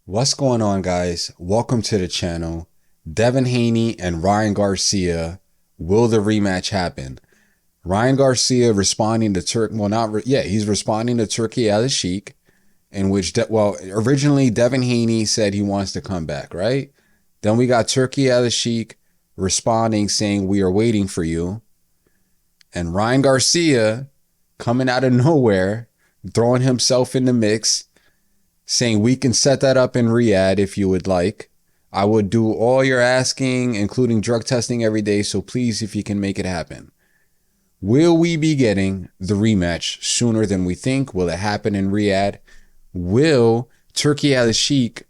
What's going on, guys? Welcome to the channel. Devin Haney and Ryan Garcia. Will the rematch happen? Ryan Garcia responding to he's responding to Turki Alalshikh, in which, originally Devin Haney said he wants to come back, right? Then we got Turki Alalshikh responding saying we are waiting for you, and Ryan Garcia coming out of nowhere, throwing himself in the mix, saying we can set that up in Riyadh if you would like. I would do all your asking, including drug testing every day. So please, if you can make it happen. Will we be getting the rematch sooner than we think? Will it happen in Riyadh? Will Turki Alalshikh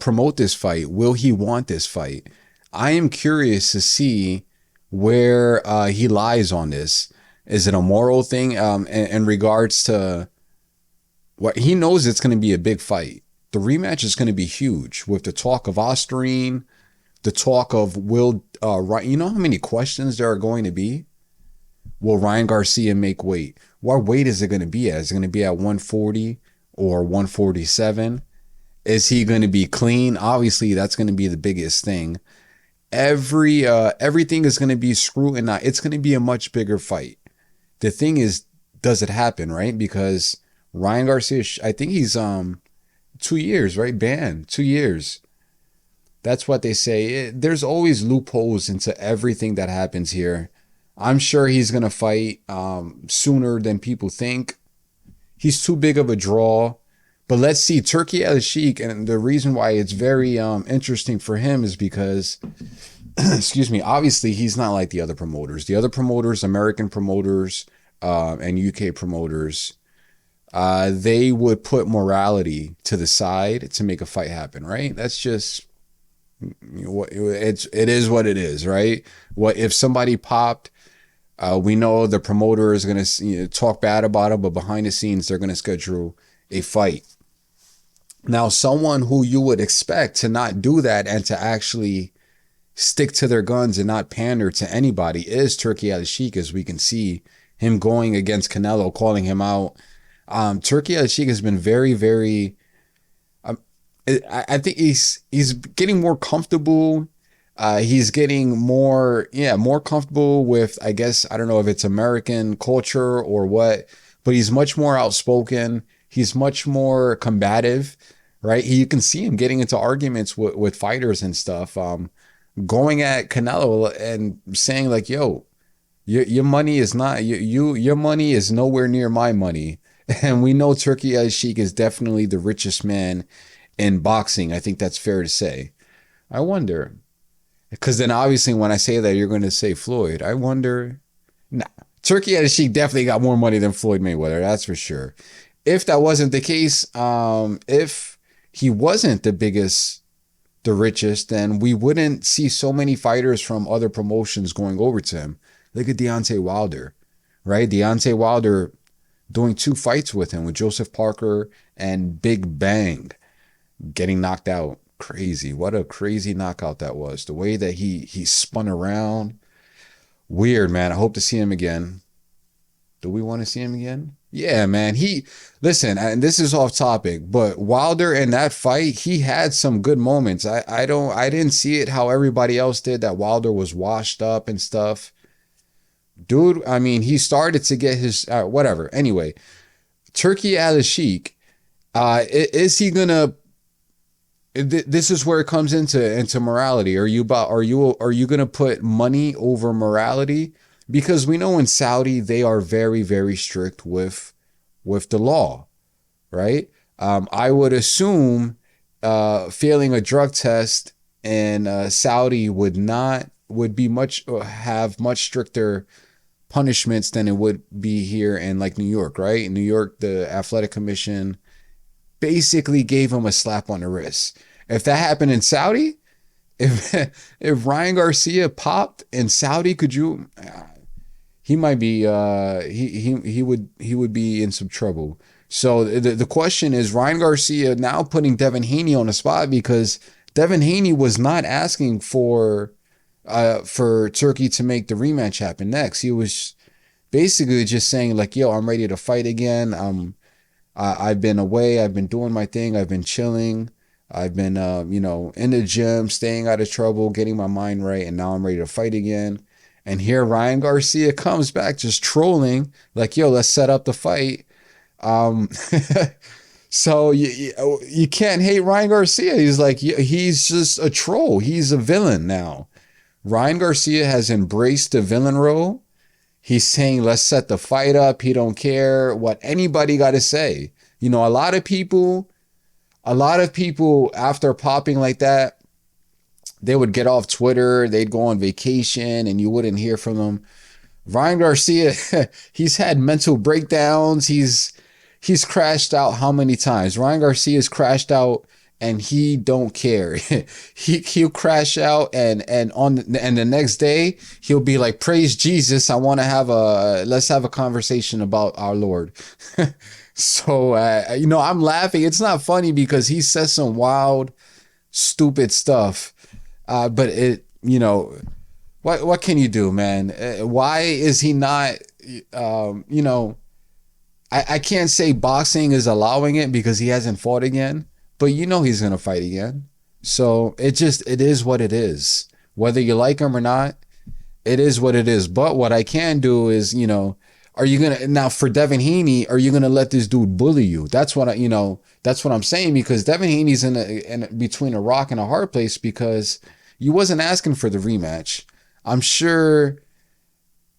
promote this fight? Will he want this fight? I am curious to see where he lies on this. Is it a moral thing in regards to what he knows? It's going to be a big fight. The rematch is going to be huge with the talk of Osterine, the talk of you know how many questions there are going to be? Will Ryan Garcia make weight? What weight is it going to be at? Is it going to be at 140 or 147? Is he going to be clean? Obviously, that's going to be the biggest thing. Everything is going to be scrutinized. It's going to be a much bigger fight. The thing is, does it happen, right? Because Ryan Garcia, I think he's 2 years, right? Banned 2 years. That's what they say. There's always loopholes into everything that happens here. I'm sure he's gonna fight sooner than people think. He's too big of a draw. But let's see, Turki Alalshikh, and the reason why it's very interesting for him is because, excuse me, obviously he's not like the other promoters. The other promoters, American promoters and UK promoters, they would put morality to the side to make a fight happen, right? That's just it is what it is, right? What if somebody popped? We know the promoter is going to talk bad about it, but behind the scenes they're going to schedule a fight. Now, someone who you would expect to not do that and to actually stick to their guns and not pander to anybody is Turki Alalshikh, as we can see him going against Canelo, calling him out. Turki Alalshikh has been very, very. I think he's getting more comfortable. He's getting more comfortable with, I guess, I don't know if it's American culture or what, but he's much more outspoken. He's much more combative, right? You can see him getting into arguments with fighters and stuff, going at Canelo and saying like, "Yo, your money is not your money is nowhere near my money." And we know Turki Alalshikh is definitely the richest man in boxing. I think that's fair to say. I wonder, because then obviously when I say that, you're going to say Floyd. I wonder. Nah, Turki Alalshikh definitely got more money than Floyd Mayweather. That's for sure. If that wasn't the case, if he wasn't the richest, then we wouldn't see so many fighters from other promotions going over to him. Look at Deontay Wilder, right? Deontay Wilder doing 2 fights with him, with Joseph Parker and Big Bang, getting knocked out. Crazy. What a crazy knockout that was. The way that he spun around. Weird, man. I hope to see him again. Do we want to see him again? Yeah, man. Listen, and this is off topic, but Wilder in that fight, he had some good moments. I didn't see it how everybody else did, that Wilder was washed up and stuff. Dude, I mean, he started to get his whatever. Anyway, Turki Alalshikh, is he gonna? This is where it comes into morality. Are you gonna put money over morality? Because we know in Saudi they are very, very strict with the law, right? I would assume failing a drug test in Saudi would be have much stricter punishments than it would be here in like New York, right? In New York, the athletic commission basically gave him a slap on the wrist. If that happened in Saudi, if if Ryan Garcia popped in Saudi, could you? He might be. He would be in some trouble. So the question is, Ryan Garcia now putting Devin Haney on the spot, because Devin Haney was not asking for Turki to make the rematch happen next. He was basically just saying like, "Yo, I'm ready to fight again. I've been away. I've been doing my thing. I've been chilling. I've been, in the gym, staying out of trouble, getting my mind right, and now I'm ready to fight again. And here Ryan Garcia comes back just trolling, like, yo, let's set up the fight. Um, so you can't hate Ryan Garcia. He's like, he's just a troll. He's a villain now. Ryan Garcia has embraced the villain role. He's saying, let's set the fight up. He don't care what anybody got to say. A lot of people after popping like that, they would get off Twitter, they'd go on vacation, and you wouldn't hear from them. Ryan Garcia, he's had mental breakdowns. He's crashed out how many times? Ryan Garcia's crashed out and he don't care. He'll crash out and the next day he'll be like, praise Jesus. Let's have a conversation about our Lord. So I'm laughing. It's not funny because he says some wild, stupid stuff. But what can you do, man? Why is he not? I can't say boxing is allowing it because he hasn't fought again, but he's gonna fight again. So it is what it is. Whether you like him or not, it is what it is. But what I can do is, are you gonna now for Devin Haney? Are you gonna let this dude bully you? That's what that's what I'm saying, because Devin Haney's in between a rock and a hard place because you wasn't asking for the rematch. I'm sure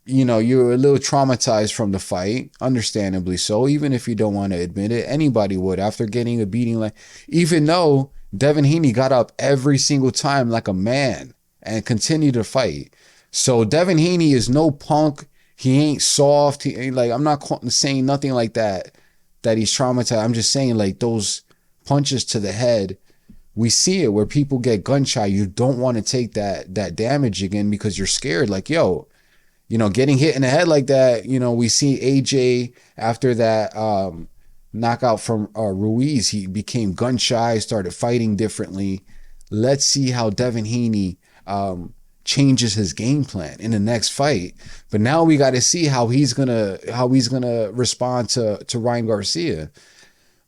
you're a little traumatized from the fight, understandably so, even if you don't want to admit it. Anybody would after getting a beating, like, even though Devin Haney got up every single time like a man and continued to fight. So Devin Haney is no punk. He ain't soft. He ain't like, I'm not saying nothing like that he's traumatized. I'm just saying, like, those punches to the head, we see it where people get gun shy. You don't want to take that damage again because you're scared. Like, yo, getting hit in the head like that, we see AJ after that knockout from Ruiz, he became gun shy, started fighting differently. Let's see how Devin Haney changes his game plan in the next fight. But now we got to see how he's gonna respond to Ryan Garcia,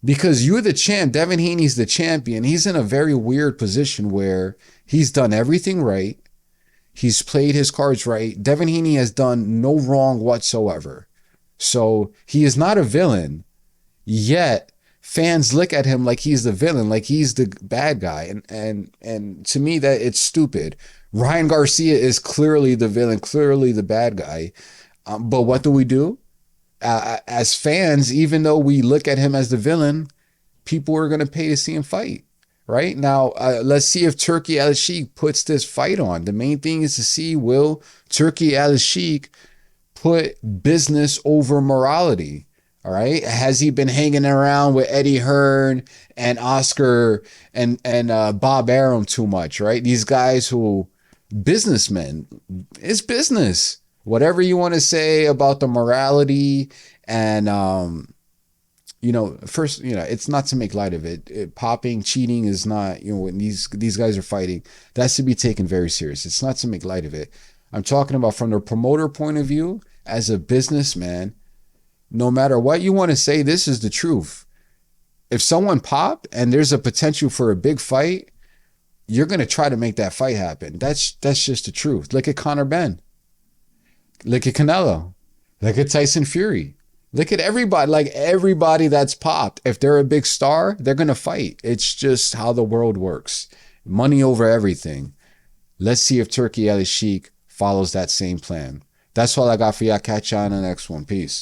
because you're the champ. Devin Haney's the champion. He's in a very weird position where he's done everything right. He's played his cards right. Devin Haney has done no wrong whatsoever. So he is not a villain, yet fans look at him like he's the villain, like he's the bad guy. And to me, that it's stupid. Ryan Garcia is clearly the villain, clearly the bad guy. But what do? As fans, even though we look at him as the villain, people are going to pay to see him fight. Right now, let's see if Turki Alalshikh puts this fight on. The main thing is to see, will Turki Alalshikh put business over morality? All right. Has he been hanging around with Eddie Hearn and Oscar and Bob Arum too much? Right. These guys who, businessmen, it's business. Whatever you want to say about the morality and, first, it's not to make light of it. Popping, cheating is not, when these guys are fighting, that's to be taken very serious. It's not to make light of it. I'm talking about from the promoter point of view, as a businessman, no matter what you want to say, this is the truth. If someone popped and there's a potential for a big fight, you're going to try to make that fight happen. That's just the truth. Look at Conor Ben. Look at Canelo. Look at Tyson Fury. Look at everybody, like everybody that's popped. If they're a big star, they're going to fight. It's just how the world works. Money over everything. Let's see if Turki Alalshikh follows that same plan. That's all I got for y'all. Catch you on the next one. Peace.